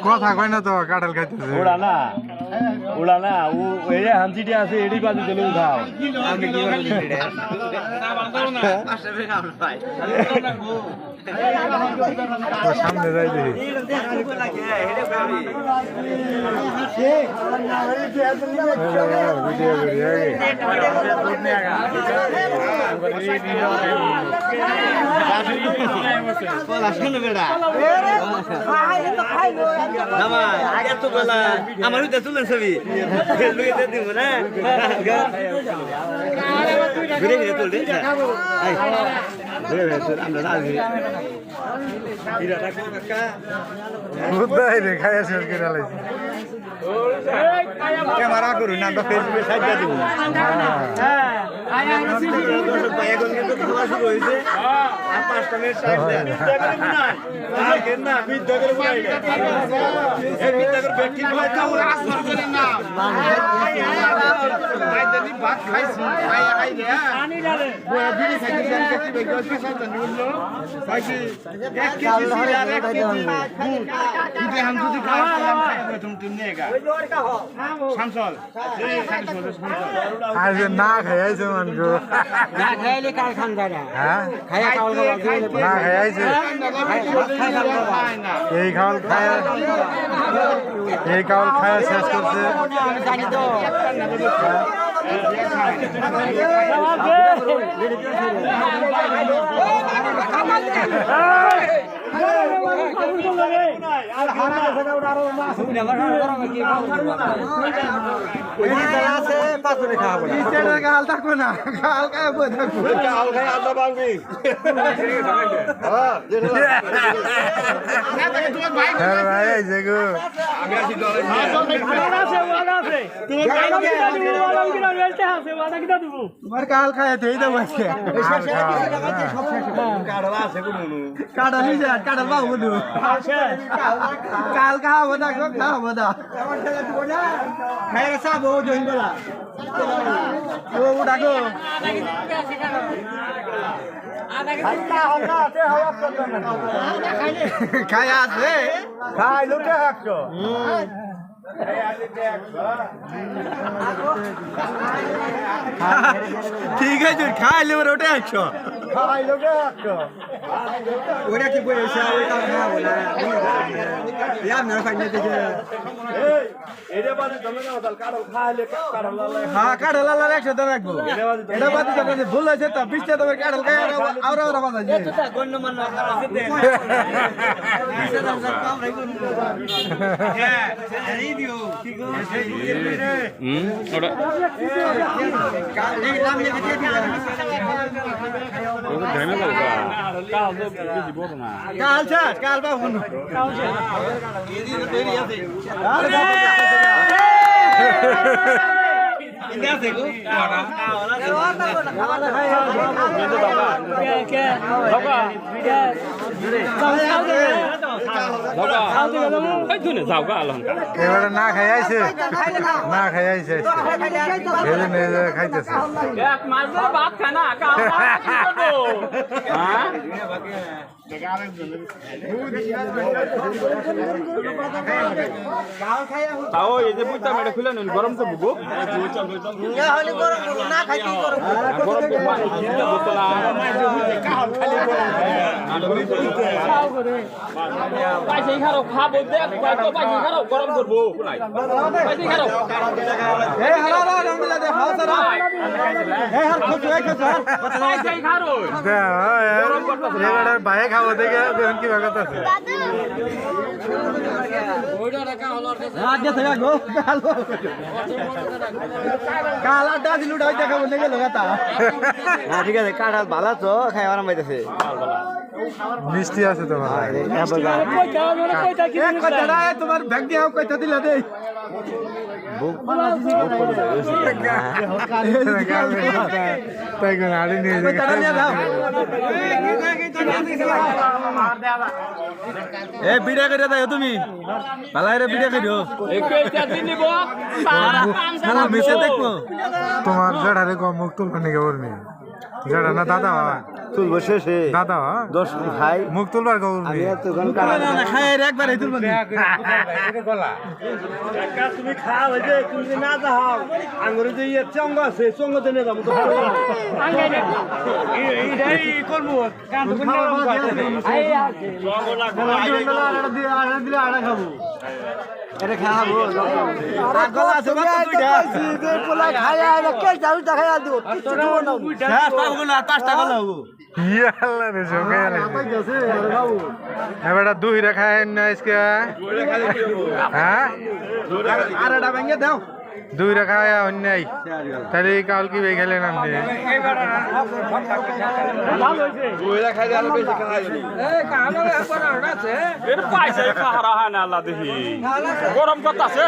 কথা কয় না তো কাঁঠাল খাইতেছে ওড়া না ও এই হামচিটি আছে এডি বাজে চলে উঠাও আমি কি সামনে যাই দেখি আমার তুলেন ছবি ফেসবুকে দিব না ঘুরে ঘুরে তুলতে খাইয়া শেষ করে লাইছি ক্যামেরা করুন না তো ফেসবুকে সাইড দিয়ে দিব শুরু হয়েছে আর 5টা মিনিট সাইড দেন না বিদ্যা করে বলাই এই বিদ্যা করে ব্যাটিং হয় তো আসর করেন না ভাই দেনি ভাত খাইছি ভাই আই রে পানি ডালে বয়া বিড়ি খাইতে দেন কি বেগল কি সাথে নিউলো পাইছি 1 কেজি সিরা আর 1 কেজি দুধ हम যদি খাওয়া খাইবো তুমি নেগা ওই জোর কা हो শামসল এই শামসল আজ না খাইছে মানগো না খাইলে কাল খান দাদা হ্যাঁ খায়া কাল না খাইছে এই খাওয়াল খায়া শেষ করছে জানি তো তোমার কাল খায় তুই দেবো কাটালি যা কাটাল বাবু কাল খাওয়াবো না খাওয়াবো না খাই সাবো জয়েন করা ও ডাকো খাই আছে খাই লোকে একশো ঠিক আছে খাইলে ওটা একশো খাই লোকে একশো ওটা কি বলেছে হ্যাঁ কাঁঠাল আলাদা একসাথে রাখবো এটা বাদ ভুল হয়েছে তো 20টা তোমার কাঁঠাল খাই আরো বাদ আছে কাল শেষ কাল বাবু এবারে না খাই আইছে না খাই আইছে খাইতেছে তাও এই যে বুঝতাম এটা খুলে নিন গরম তো বুগো গরম করবো বাইরে খাবো দেখে কি ব্যাপার আছে ঠিক আছে কাঁঠাল ভালো তো খাই আরাম পাইতেছে মিষ্টি আছে তোমার তোমার ব্যাগ দিয়ে কয়টা দিলা দে তাই কোন আড়ি নিয়ে এ বিড়া করে দাও তুমি পালাইরে বিড়া কইরো সারা মিশে দেখবো তোমার জড়ারে কম মুখ তুলবে নাকি ওর নেই জড়া না দাদা বাবা তুলবো শেষে দাদা দশ খাই মুখ তুলবার গৌর আমি আর তখন খাই একবার তুলব তুমি খাও এই যে তুমি যে না যাও আঙ্গুরে যে ইয়ে চঙ্গ আছে চঙ্গ দেনে যাবো তো এইটাই করবো কান তো নরম আছে চঙ্গ লাগবে আড়া দিলে আড়া খাবো এটা খাবো গলা আছে কত দুইটা যে পোলা খায় আর কে যাও দেখাই আর দিব শেষ পাবো না 5 টাকা লাগবো ইয়াল্লা রে জোগালে এবারে দুই রাখায় না আজকে হ্যাঁ আড়াটা ভেঙে দাও দুই রাখায় অন্যায় তাহলে কাল কি বে গেলেন আপনি ওইরা খাই আর বেশি খাই গরম কত আছে